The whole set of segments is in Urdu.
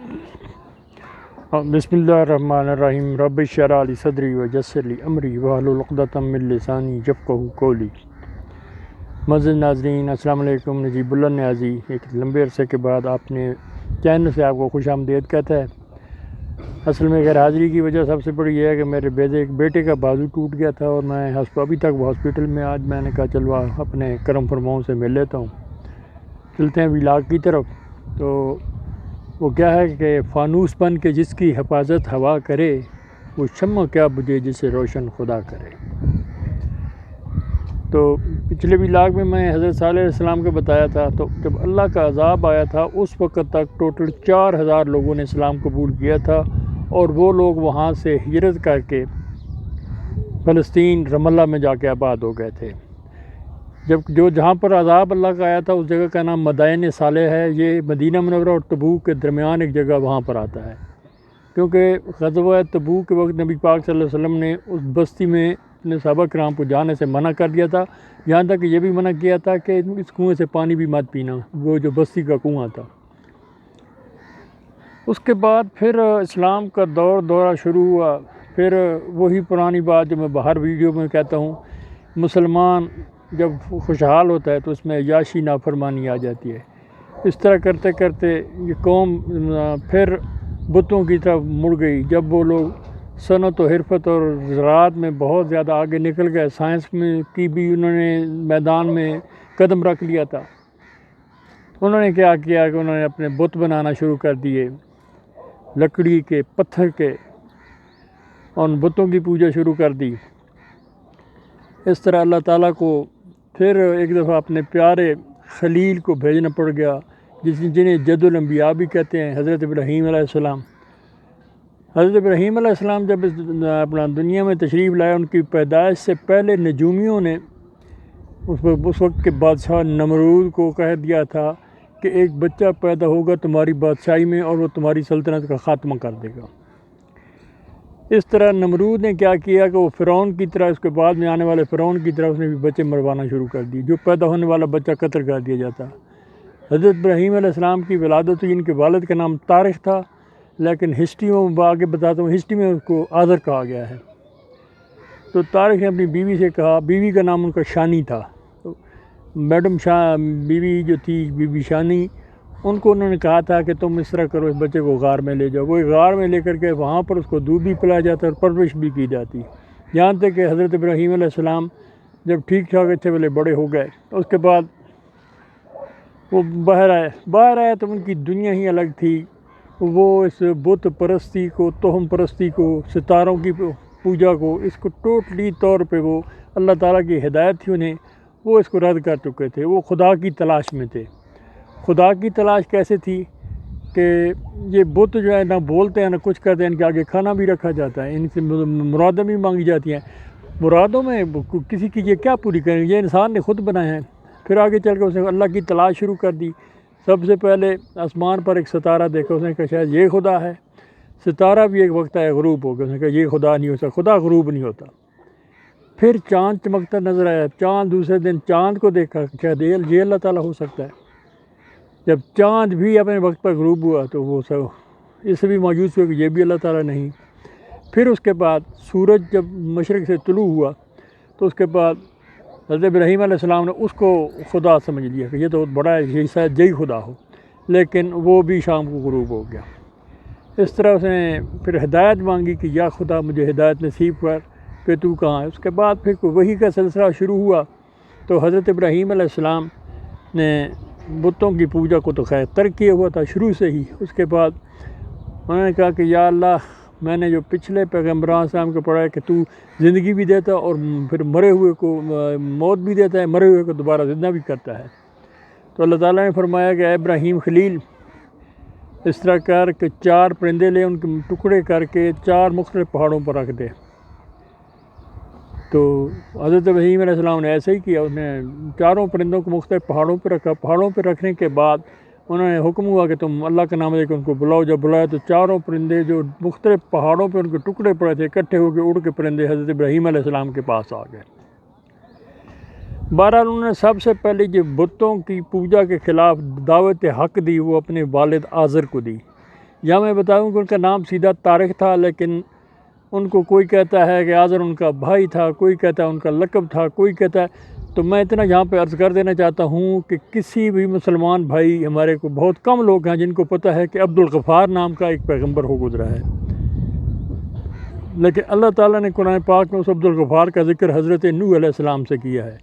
بسم اللہ الرحمن الرحیم رب اشرح لی صدری ویسر لی امری واحلل عقدۃ من لسانی یفقہوا قولی۔ معزز ناظرین السلام علیکم۔ نجیب اللہ نیازی ایک لمبے عرصے کے بعد آپ نے چینل سے آپ کو خوش آمدید کہتا ہے۔ اصل میں غیر حاضری کی وجہ سب سے بڑی یہ ہے کہ میرے بیٹے کا بازو ٹوٹ گیا تھا اور میں ابھی تک ہاسپٹل میں۔ آج میں نے کہا چلو اپنے کرم فرماؤں سے مل لیتا ہوں، چلتے ہیں ولاگ کی طرف۔ تو وہ کیا ہے کہ فانوس بن کے جس کی حفاظت ہوا کرے، وہ شمع کیا بجھے جسے روشن خدا کرے۔ تو پچھلے ولاگ میں حضرت صالح علیہ السلام کو بتایا تھا، تو جب اللہ کا عذاب آیا تھا اس وقت تک ٹوٹل 4000 لوگوں نے اسلام قبول کیا تھا، اور وہ لوگ وہاں سے ہجرت کر کے فلسطین رم اللہ میں جا کے آباد ہو گئے تھے۔ جہاں پر عذاب اللہ کا آیا تھا اس جگہ کا نام مدائن صالح ہے۔ یہ مدینہ منورہ اور تبوک کے درمیان ایک جگہ وہاں پر آتا ہے، کیونکہ غزوہ تبوک کے وقت نبی پاک صلی اللہ علیہ وسلم نے اس بستی میں اپنے صحابہ کرام کو جانے سے منع کر دیا تھا، یہاں تک کہ یہ بھی منع کیا تھا کہ اس کنویں سے پانی بھی مت پینا، وہ جو بستی کا کنواں تھا۔ اس کے بعد پھر اسلام کا دورہ شروع ہوا۔ پھر وہی پرانی بات جو میں باہر ویڈیو میں کہتا ہوں، مسلمان جب خوشحال ہوتا ہے تو اس میں عیاشی نافرمانی آ جاتی ہے۔ اس طرح کرتے کرتے یہ قوم پھر بتوں کی طرف مڑ گئی۔ جب وہ لوگ صنعت و حرفت اور زراعت میں بہت زیادہ آگے نکل گئے، سائنس میں کی بھی انہوں نے میدان میں قدم رکھ لیا تھا، انہوں نے کیا کیا کہ انہوں نے اپنے بت بنانا شروع کر دیے، لکڑی کے، پتھر کے، اور بتوں کی پوجا شروع کر دی۔ اس طرح اللہ تعالیٰ کو پھر ایک دفعہ اپنے پیارے خلیل کو بھیجنا پڑ گیا، جنہیں جد الانبیاء بھی کہتے ہیں، حضرت ابراہیم علیہ السلام۔ حضرت ابراہیم علیہ السلام جب اپنا دنیا میں تشریف لائے، ان کی پیدائش سے پہلے نجومیوں نے اس وقت کے بادشاہ نمرود کو کہہ دیا تھا کہ ایک بچہ پیدا ہوگا تمہاری بادشاہی میں اور وہ تمہاری سلطنت کا خاتمہ کر دے گا۔ اس طرح نمرود نے کیا کیا کہ وہ فرعون کی طرح، اس کے بعد میں آنے والے فرعون کی طرح اس نے بھی بچے مروانا شروع کر دی، جو پیدا ہونے والا بچہ قتل کر دیا جاتا۔ حضرت ابراہیم علیہ السلام کی ولادت ہوئی، ان کے والد کا نام طارق تھا، لیکن ہسٹری میں آگے بتاتا ہوں، ہسٹری میں اس کو آذر کہا گیا ہے۔ تو طارق نے اپنی بیوی سے کہا، بیوی کا نام ان کا شانی تھا، تو میڈم بیوی جو تھی بی بی شانی، ان کو انہوں نے کہا تھا کہ تم اس طرح کرو، اس بچے کو غار میں لے جاؤ۔ وہ غار میں لے کر کے وہاں پر اس کو دودھ بھی پلایا جاتا اور پرورش بھی کی جاتی، یہاں تک کہ حضرت ابراہیم علیہ السلام جب ٹھیک ٹھاک اچھے بھلے بڑے ہو گئے، اس کے بعد وہ باہر آئے تو ان کی دنیا ہی الگ تھی۔ وہ اس بت پرستی کو، توہم پرستی کو، ستاروں کی پوجا کو، اس کو ٹوٹلی طور پہ وہ اللہ تعالیٰ کی ہدایت تھی انہیں، وہ اس کو رد کر چکے تھے۔ وہ خدا کی تلاش میں تھے۔ خدا کی تلاش کیسے تھی کہ یہ بت جو ہے نہ بولتے ہیں نہ کچھ کرتے ہیں، ان کے آگے کھانا بھی رکھا جاتا ہے، ان سے مرادیں بھی مانگی جاتی ہیں۔ مرادوں میں کسی کی یہ کیا پوری کریں، یہ انسان نے خود بنائے ہیں۔ پھر آگے چل کے اس نے اللہ کی تلاش شروع کر دی۔ سب سے پہلے آسمان پر ایک ستارہ دیکھا، اس نے کہا شاید یہ خدا ہے۔ ستارہ بھی ایک وقت ہے غروب ہو گیا، اس نے کہا یہ خدا نہیں ہو سکتا، خدا غروب نہیں ہوتا۔ پھر چاند چمکتا نظر آیا، چاند دوسرے دن چاند کو دیکھا، شاید یہ اللہ تعالیٰ ہو سکتا ہے۔ جب چاند بھی اپنے وقت پر غروب ہوا تو وہ سب اس سے بھی مایوس ہوئے کہ یہ بھی اللہ تعالیٰ نہیں۔ پھر اس کے بعد سورج جب مشرق سے طلوع ہوا تو اس کے بعد حضرت ابراہیم علیہ السلام نے اس کو خدا سمجھ لیا کہ یہ تو بڑا ہے، یہ شاید یہی خدا ہو، لیکن وہ بھی شام کو غروب ہو گیا۔ اس طرح اس نے پھر ہدایت مانگی کہ یا خدا مجھے ہدایت نصیب کر کہ تو کہاں ہے۔ اس کے بعد پھر وہی کا سلسلہ شروع ہوا۔ تو حضرت ابراہیم علیہ السلام نے بتوں کی پوجا کو تو خیر ترک کیا ہوا تھا شروع سے ہی۔ اس کے بعد انہوں نے کہا کہ یا اللہ، میں نے جو پچھلے پیغمبران السلام کو پڑھا ہے کہ تو زندگی بھی دیتا اور پھر مرے ہوئے کو موت بھی دیتا ہے، مرے ہوئے کو دوبارہ زندہ بھی کرتا ہے۔ تو اللہ تعالیٰ نے فرمایا کہ اے ابراہیم خلیل، اس طرح کر کہ 4 پرندے لے، ان کے ٹکڑے کر کے 4 مختلف پہاڑوں پر رکھ دے۔ تو حضرت ابراہیم علیہ السلام نے ایسے ہی کیا، اس نے 4 پرندوں کو مختلف پہاڑوں پہ رکھا۔ پہاڑوں پہ رکھنے کے بعد انہوں نے حکم ہوا کہ تم اللہ کا نام لے کے ان کو بلاؤ۔ جب بلایا تو 4 پرندے جو مختلف پہاڑوں پہ ان کے ٹکڑے پڑے تھے، اکٹھے ہو کے اڑ کے پرندے حضرت ابراہیم علیہ السلام کے پاس آ گئے۔ بہرحال انہوں نے سب سے پہلے جو بتوں کی پوجا کے خلاف دعوت حق دی وہ اپنے والد آذر کو دی یا میں بتاؤں کہ ان کا نام سیدھا طارق تھا، لیکن ان کو کوئی کہتا ہے کہ آذر ان کا بھائی تھا، کوئی کہتا ہے ان کا لقب تھا، کوئی کہتا ہے. تو میں اتنا یہاں پہ عرض کر دینا چاہتا ہوں کہ کسی بھی مسلمان بھائی ہمارے کو بہت کم لوگ ہیں جن کو پتہ ہے کہ عبدالغفار نام کا ایک پیغمبر ہو گزرا ہے، لیکن اللہ تعالیٰ نے قرآن پاک میں اس عبدالغفار کا ذکر حضرت نوح علیہ السلام سے کیا ہے.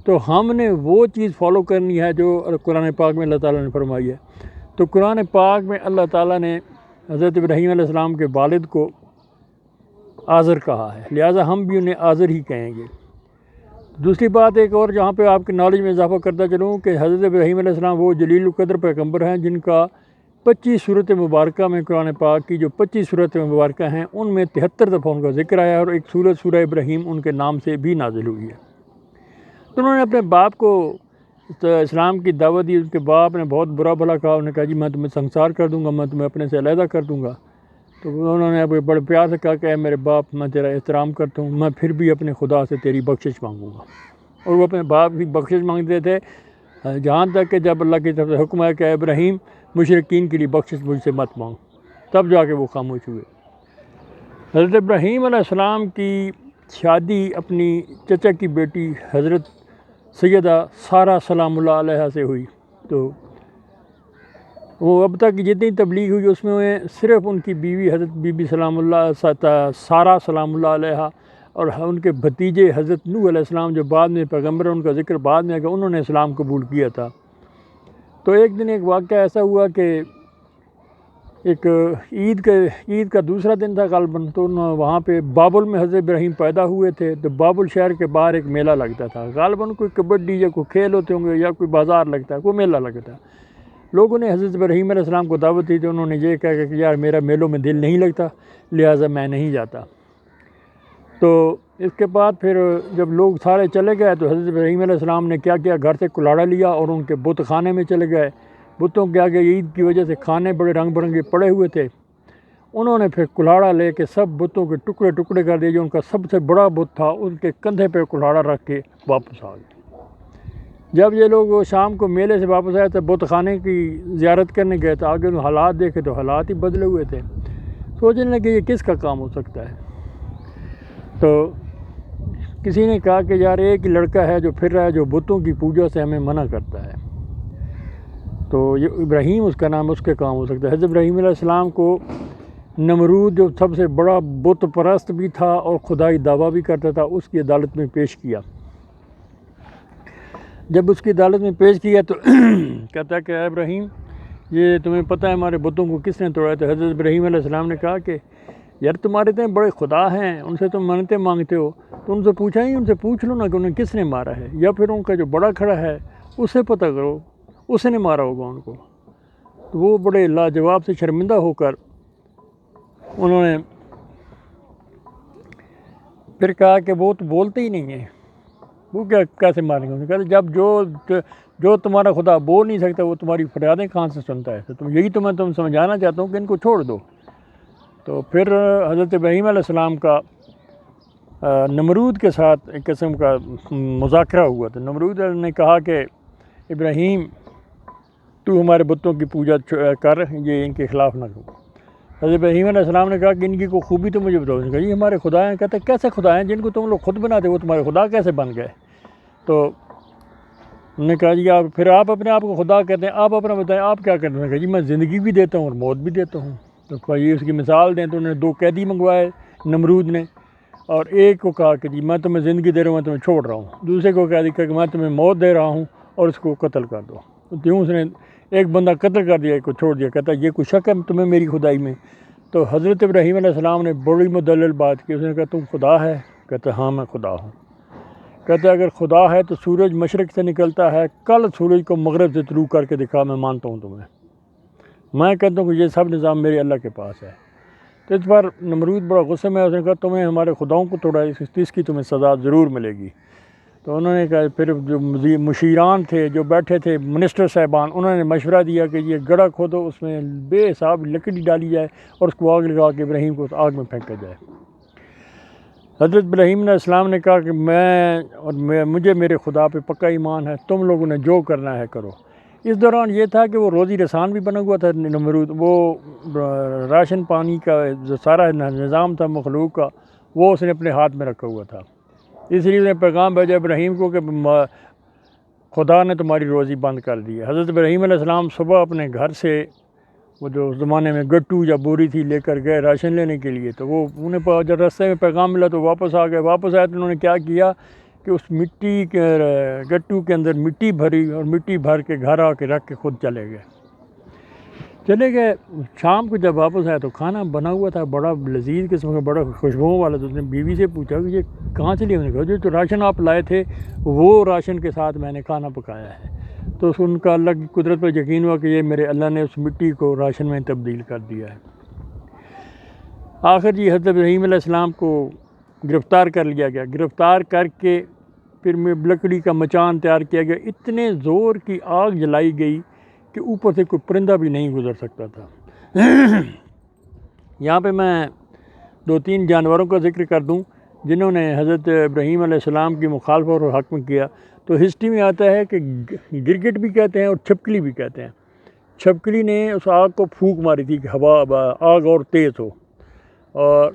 تو ہم نے وہ چیز فالو کرنی ہے جو قرآن پاک میں اللہ تعالیٰ نے فرمائی ہے. تو قرآن پاک میں اللہ تعالیٰ نے حضرت ابراہیم علیہ السلام کے والد کو آذر کہا ہے، لہٰذا ہم بھی انہیں آذر ہی کہیں گے. دوسری بات ایک اور جہاں پہ آپ کی نالج میں اضافہ کرتا چلوں کہ حضرت ابراہیم علیہ السلام وہ جلیل القدر پیغمبر ہیں جن کا 25 صورت مبارکہ میں قرآن پاک کی جو 25 صورت مبارکہ ہیں ان میں 73 دفعہ ان کا ذکر آیا ہے، اور ایک سورہ ابراہیم ان کے نام سے بھی نازل ہوئی ہے. تو انہوں نے اپنے باپ کو اسلام کی دعوت دی. ان کے باپ نے بہت برا بھلا کہا، انہوں نے کہا جی میں تمہیں سنسار کر دوں گا، میں تمہیں اپنے سے علیحدہ کر دوں گا. تو انہوں نے بڑے پیار سے کہا کہ اے میرے باپ، میں تیرا احترام کرتا ہوں، میں پھر بھی اپنے خدا سے تیری بخشش مانگوں گا. اور وہ اپنے باپ کی بخشش مانگتے تھے، جہاں تک کہ جب اللہ کی طرف سے حکم ہے کہ اے ابراہیم مشرکین کے لیے بخشش مجھ سے مت مانگ، تب جا کے وہ خاموش ہوئے. حضرت ابراہیم علیہ السلام کی شادی اپنی چچا کی بیٹی حضرت سیدہ سارہ سلام اللہ علیہ سے ہوئی. تو وہ اب تک جتنی تبلیغ ہوئی اس میں صرف ان کی بیوی حضرت بی بی سلام اللہ سارہ سلام اللہ علیہ اور ان کے بھتیجے حضرت نوح علیہ السلام جو بعد میں پیغمبر، ان کا ذکر بعد میں ہے کہ انہوں نے اسلام قبول کیا تھا. تو ایک دن ایک واقعہ ایسا ہوا کہ ایک عید کا دوسرا دن تھا غالباً. تو وہاں پہ بابل میں حضرت ابراہیم پیدا ہوئے تھے. تو بابل شہر کے باہر ایک میلہ لگتا تھا، غالباً کوئی کبڈی یا کوئی کھیل ہوتے ہوں گے یا کوئی بازار لگتا ہے، کوئی میلہ لگتا ہے. لوگوں نے حضرت ابراہیم علیہ السلام کو دعوت دی. تو انہوں نے یہ کہا کہ یار میرا میلوں میں دل نہیں لگتا، لہٰذا میں نہیں جاتا. تو اس کے بعد پھر جب لوگ سارے چلے گئے تو حضرت ابراہیم علیہ السلام نے کیا کیا، گھر سے کلاڑا لیا اور ان کے بت خانے میں چلے گئے. بتوں کے آگے عید کی وجہ سے کھانے بڑے رنگ برنگے پڑے ہوئے تھے. انہوں نے پھر کلاڑا لے کے سب بتوں کے ٹکڑے ٹکڑے کر دیے. جو ان کا سب سے بڑا بت تھا ان کے کندھے پہ کلاڑا رکھ کے واپس آ گئے. جب یہ لوگ شام کو میلے سے واپس آئے تو بت خانے کی زیارت کرنے گئے تو آگے حالات دیکھے تو حالات ہی بدلے ہوئے تھے. سوچنے لگے یہ کس کا کام ہو سکتا ہے. تو کسی نے کہا کہ یار ایک ہی لڑکا ہے جو پھر رہا ہے جو بتوں کی پوجا سے ہمیں منع کرتا ہے. تو یہ ابراہیم اس کا نام، اس کے کام ہو سکتا ہے. حضرت ابراہیم علیہ السلام کو نمرود جو سب سے بڑا بت پرست بھی تھا اور خدائی دعویٰ بھی کرتا تھا، اس کی عدالت میں پیش کیا. جب اس کی عدالت میں پیش کیا تو کہتا ہے کہ اے ابراہیم یہ تمہیں پتہ ہے ہمارے بتوں کو کس نے توڑا؟ تو حضرت ابراہیم علیہ السلام نے کہا کہ یار تمہارے اتنے بڑے خدا ہیں، ان سے تم منتیں مانگتے ہو، تو ان سے پوچھا ہی، ان سے پوچھ لو نا کہ انہیں کس نے مارا ہے، یا پھر ان کا جو بڑا کھڑا ہے اسے پتہ کرو، اس نے مارا ہوگا ان کو. تو وہ بڑے لاجواب سے شرمندہ ہو کر انہوں نے پھر کہا کہ وہ تو بولتے ہی نہیں ہیں، وہ کیسے ماریں گے؟ انہوں نے کہا جب جو تمہارا خدا بول نہیں سکتا وہ تمہاری فریادیں کہاں سے سنتا ہے؟ تو یہی تو میں تم سمجھانا چاہتا ہوں کہ ان کو چھوڑ دو. تو پھر حضرت ابراہیم علیہ السلام کا نمرود کے ساتھ ایک قسم کا مذاکرہ ہوا. تو نمرود نے کہا کہ ابراہیم تو ہمارے بتوں کی پوجا کر، یہ ان کے خلاف نہ کرو. حضرت ابراہیم علیہ السلام نے کہا کہ ان کی کوئی خوبی تو مجھے بتاؤ. کہ یہ ہمارے خدا ہیں. کہتے ہیں کیسے خدا ہیں؟ جن کو تم لوگ خود بناتے وہ تمہارے خدا کیسے بن گئے؟ تو انہوں نے کہا جی پھر آپ اپنے آپ کو خدا کہتے ہیں، آپ اپنا بتائیں آپ کیا کرتے ہیں؟ کہا جی میں زندگی بھی دیتا ہوں اور موت بھی دیتا ہوں. تو کوئی اس کی مثال دیں. تو انہوں نے 2 قیدی منگوائے نمرود نے، اور ایک کو کہا کہ جی میں تمہیں زندگی دے رہا ہوں، میں تمہیں چھوڑ رہا ہوں. دوسرے کو کہا کہ میں تمہیں موت دے رہا ہوں اور اس کو قتل کر دو. تو اس نے ایک بندہ قتل کر دیا، ایک کو چھوڑ دیا. کہتا یہ کوئی شک ہے تمہیں میری خدائی میں؟ تو حضرت ابراہیم علیہ السلام نے بڑی مدلل بات کی. اس نے کہا تم خدا ہے؟ کہتا ہاں میں خدا ہوں. کہتا ہے اگر خدا ہے تو سورج مشرق سے نکلتا ہے، کل سورج کو مغرب سے طلوع کر کے دکھا، میں مانتا ہوں تمہیں. میں کہتا ہوں کہ یہ سب نظام میرے اللہ کے پاس ہے. تو اس پر نمرود بڑا غصے میں، اس نے کہا تمہیں ہمارے خداؤں کو توڑا، اس کی تمہیں سزا ضرور ملے گی. تو انہوں نے کہا پھر جو مشیران تھے جو بیٹھے تھے منسٹر صاحبان، انہوں نے مشورہ دیا کہ یہ گڑھا کھودو، اس میں بے حساب لکڑی ڈالی جائے اور اس کو آگ لگا کے ابراہیم کو آگ میں پھینکا جائے. حضرت ابراہیم علیہ السلام نے کہا کہ مجھے میرے خدا پہ پکا ایمان ہے، تم لوگوں نے جو کرنا ہے کرو. اس دوران یہ تھا کہ وہ روزی رسان بھی بنا ہوا تھا نمرود، وہ راشن پانی کا جو سارا نظام تھا مخلوق کا وہ اس نے اپنے ہاتھ میں رکھا ہوا تھا۔ اس لیے اس نے پیغام بھیجا ابراہیم کو کہ خدا نے تمہاری روزی بند کر دی ہے۔ حضرت ابراہیم علیہ السلام صبح اپنے گھر سے وہ جو اس زمانے میں گٹو یا بوری تھی لے کر گئے راشن لینے کے لیے، تو وہ انہیں جب راستے میں پیغام ملا تو واپس آ گئے۔ واپس آئے تو انہوں نے کیا کیا کہ اس مٹی کے گٹو کے اندر مٹی بھری اور مٹی بھر کے گھر آ کے رکھ کے خود چلے گئے۔ شام کو جب واپس آئے تو کھانا بنا ہوا تھا بڑا لذیذ قسم کا، بڑا خوشبو والا۔ تو اس نے بیوی سے پوچھا کہ یہ کہاں سے لیا؟ انہوں نے کہا جو تو راشن آپ لائے تھے وہ راشن کے ساتھ میں نے کھانا پکایا ہے۔ تو ان کا اللہ کی قدرت پر یقین ہوا کہ یہ میرے اللہ نے اس مٹی کو راشن میں تبدیل کر دیا ہے۔ آخر جی حضرت ابراہیم علیہ السلام کو گرفتار کر لیا گیا۔ گرفتار کر کے پھر لکڑی کا مچان تیار کیا گیا، اتنے زور کی آگ جلائی گئی کہ اوپر سے کوئی پرندہ بھی نہیں گزر سکتا تھا۔ یہاں پہ میں 2-3 جانوروں کا ذکر کر دوں جنہوں نے حضرت ابراہیم علیہ السلام کی مخالفت اور حق میں کیا۔ تو ہسٹری میں آتا ہے کہ گرگٹ بھی کہتے ہیں اور چھپکلی بھی کہتے ہیں۔ چھپکلی نے اس آگ کو پھونک ماری تھی کہ آگ اور تیز ہو، اور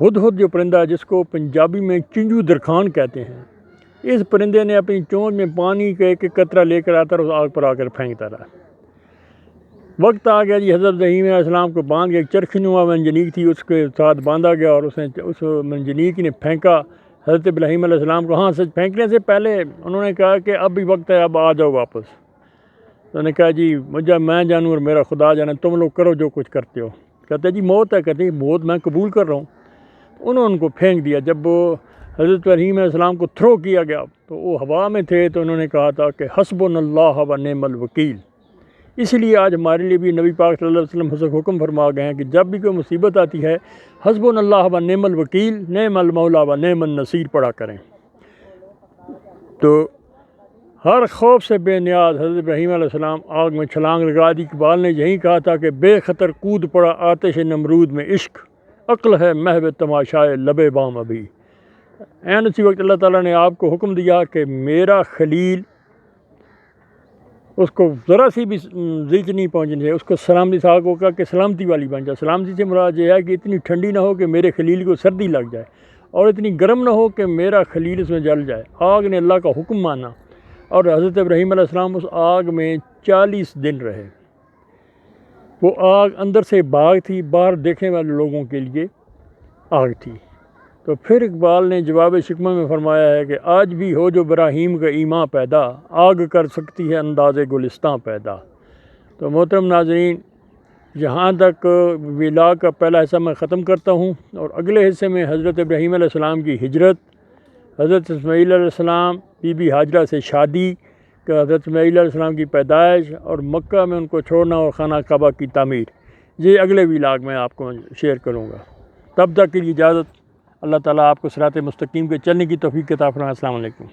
ہدہد جو پرندہ ہے جس کو پنجابی میں چنجو درخان کہتے ہیں، اس پرندے نے اپنی چونچ میں پانی کا ایک قطرہ لے کر آتا اور اس آگ پر آ کر پھینکتا رہا۔ وقت آ گیا جی حضرت ابراہیم علیہ السلام کو باندھ گیا، ایک چرخی نما منجنیق تھی اس کے ساتھ باندھا گیا، اور اس منجنیق نے پھینکا حضرت ابراہیم علیہ السلام کو۔ ہاں سچ پھینکنے سے پہلے انہوں نے کہا کہ اب بھی وقت ہے، اب آ جاؤ واپس۔ انہوں نے کہا جی میں جانوں اور میرا خدا جانے، تم لوگ کرو جو کچھ کرتے ہو۔ کہتے جی موت ہے، کہتے موت میں قبول کر رہا ہوں۔ انہوں نے ان کو پھینک دیا۔ جب وہ حضرت ابراہیم علیہ السلام کو تھرو کیا گیا تو وہ ہوا میں تھے، تو انہوں نے کہا تھا کہ حسبنا اللہ و نعم الوکیل۔ اس لیے آج ہمارے لیے بھی نبی پاک صلی اللہ علیہ وسلم سے حکم فرما گئے ہیں کہ جب بھی کوئی مصیبت آتی ہے حسبنا اللہ و نعم الوکیل، نعم المولا و نعم النصیر پڑھا کریں۔ تو ہر خوف سے بے نیاز حضرت ابراہیم علیہ السلام آگ میں چھلانگ لگا دی۔ اقبال نے یہی کہا تھا کہ بے خطر کود پڑا آتش نمرود میں عشق، عقل ہے محو تماشائے لب بام ابھی۔ این اسی وقت اللہ تعالیٰ نے آپ کو حکم دیا کہ میرا خلیل، اس کو ذرا سی بھی زیچ نہیں پہنچنی چاہیے، اس کو سلامتی سے آگ ہوگا کہ سلامتی والی بن جائے۔ سلامتی سے مراد یہ ہے کہ اتنی ٹھنڈی نہ ہو کہ میرے خلیل کو سردی لگ جائے، اور اتنی گرم نہ ہو کہ میرا خلیل اس میں جل جائے۔ آگ نے اللہ کا حکم مانا، اور حضرت ابراہیم علیہ السلام اس آگ میں 40 دن رہے۔ وہ آگ اندر سے باغ تھی، باہر دیکھنے والے لوگوں کے لیے آگ تھی۔ تو پھر اقبال نے جواب شکمہ میں فرمایا ہے کہ آج بھی ہو جو ابراہیم کا ایمان پیدا، آگ کر سکتی ہے انداز گلستان پیدا۔ تو محترم ناظرین، یہاں تک ویلاگ کا پہلا حصہ میں ختم کرتا ہوں، اور اگلے حصے میں حضرت ابراہیم علیہ السلام کی ہجرت، حضرت اسماعیل علیہ السلام بی بی ہاجرہ سے شادی، کہ حضرت اسماعیل علیہ السلام کی پیدائش اور مکہ میں ان کو چھوڑنا اور خانہ کعبہ کی تعمیر، یہ اگلے ویلاگ میں آپ کو شیئر کروں گا۔ تب تک کے لیے اجازت۔ اللہ تعالیٰ آپ کو صراط مستقیم کے چلنے کی توفیق عطا فرمائے۔ السلام علیکم۔